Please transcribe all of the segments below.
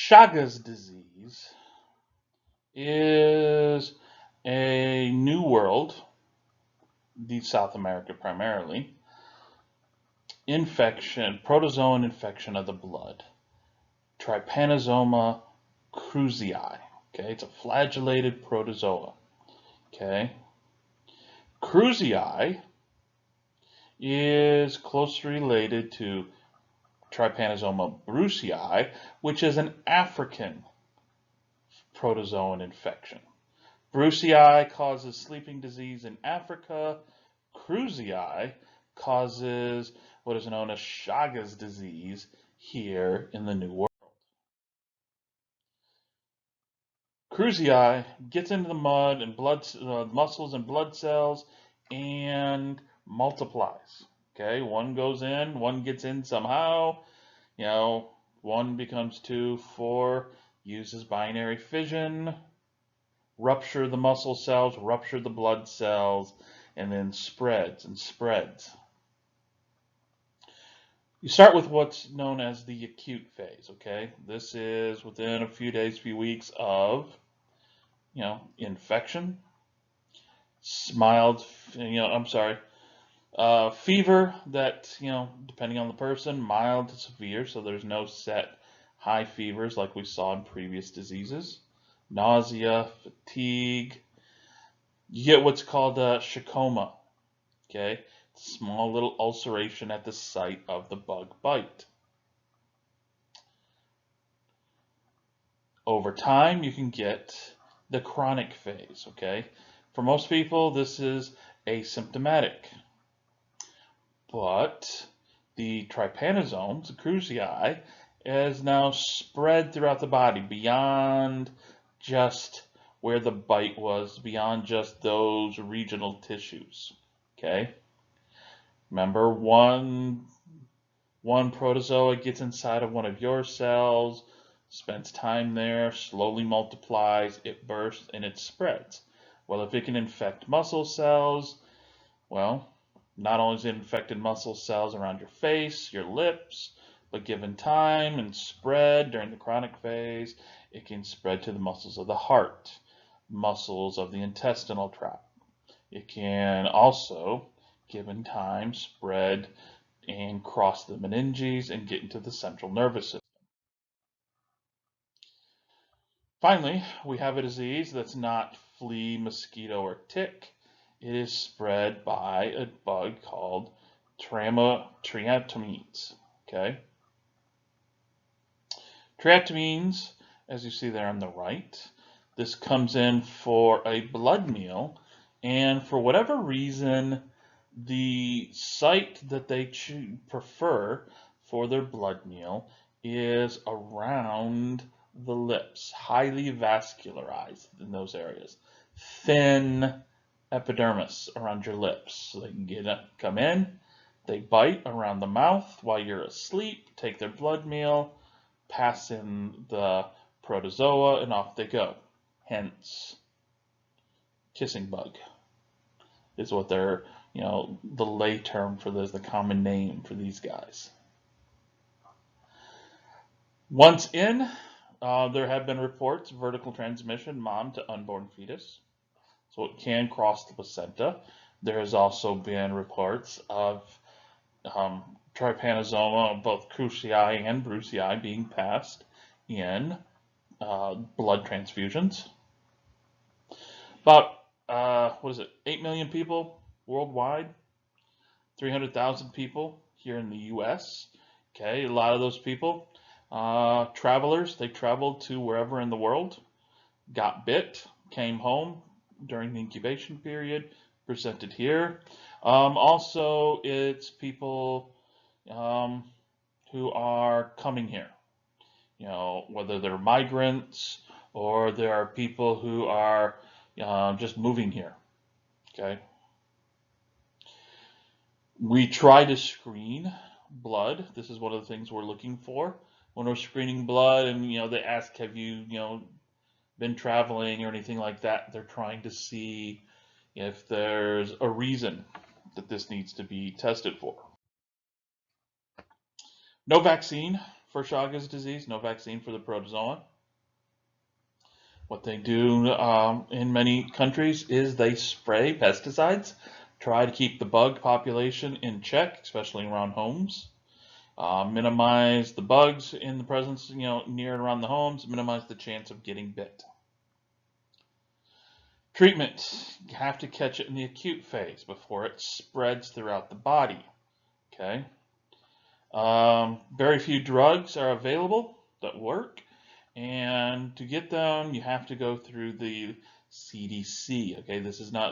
Chagas disease is a new world, the South America primarily, infection, protozoan infection of the blood, Trypanosoma cruzi. Okay, it's a flagellated protozoa. Okay, cruzi is closely related to Trypanosoma brucei, which is an African protozoan infection. Brucei causes sleeping disease in Africa. Cruzi causes what is known as Chagas disease here in the New World. Cruzi gets into the mud and blood muscles and blood cells and multiplies. Okay, one goes in, one gets in somehow. One becomes two, four, uses binary fission, rupture the muscle cells, rupture the blood cells, and then spreads and spreads. You start with what's known as the acute phase, okay? This is within a few days, few weeks of, infection, mild, fever that, depending on the person, mild to severe, so there's no set high fevers like we saw in previous diseases, nausea, fatigue. You get what's called a shikoma, okay? Small little ulceration at the site of the bug bite. Over time, you can get the chronic phase, okay? For most people, this is asymptomatic. But the trypanosomes, the cruzi, is now spread throughout the body beyond just where the bite was, beyond just those regional tissues, okay? Remember, one protozoa gets inside of one of your cells, spends time there, slowly multiplies, it bursts, and it spreads. Well, if it can infect muscle cells, well, not only is it infected muscle cells around your face, your lips, but given time and spread during the chronic phase, it can spread to the muscles of the heart, muscles of the intestinal tract. It can also, given time, spread and cross the meninges and get into the central nervous system. Finally, we have a disease that's not flea, mosquito, or tick. It is spread by a bug called triatomines. Okay? Triatomines, as you see there on the right, this comes in for a blood meal, and for whatever reason, the site that they prefer for their blood meal is around the lips, highly vascularized in those areas. Thin epidermis around your lips. So they can come in, they bite around the mouth while you're asleep, take their blood meal, pass in the protozoa, and off they go. Hence, kissing bug is what they're, the lay term for this, the common name for these guys. Once in, there have been reports of vertical transmission, mom to unborn fetus. So it can cross the placenta. There has also been reports of trypanosoma, both cruzi and brucei, being passed in blood transfusions. About, 8 million people worldwide, 300,000 people here in the U.S. Okay, a lot of those people, travelers, they traveled to wherever in the world, got bit, came home during the incubation period, presented here. Also, it's people who are coming here, whether they're migrants or there are people who are just moving here. Okay. We try to screen blood. This is one of the things we're looking for when we're screening blood, and they ask, have you been traveling or anything like that. They're trying to see if there's a reason that this needs to be tested for. No vaccine for Chagas disease, no vaccine for the protozoan. What they do in many countries is they spray pesticides, try to keep the bug population in check, especially around homes. Minimize the bugs in the presence, near and around the homes, minimize the chance of getting bit. Treatment, you have to catch it in the acute phase before it spreads throughout the body, okay? Very few drugs are available that work, and to get them, you have to go through the CDC, okay?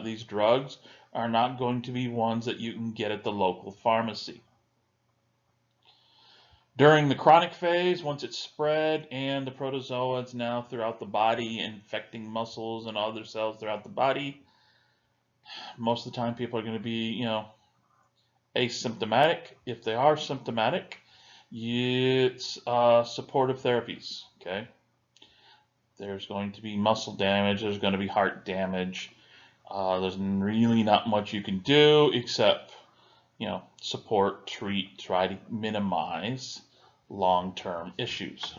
These drugs are not going to be ones that you can get at the local pharmacy. During the chronic phase, once it's spread and the protozoa is now throughout the body, infecting muscles and other cells throughout the body, most of the time people are going to be, asymptomatic. If they are symptomatic, it's supportive therapies, okay? There's going to be muscle damage, there's going to be heart damage. There's really not much you can do except, support, treat, try to minimize long-term issues.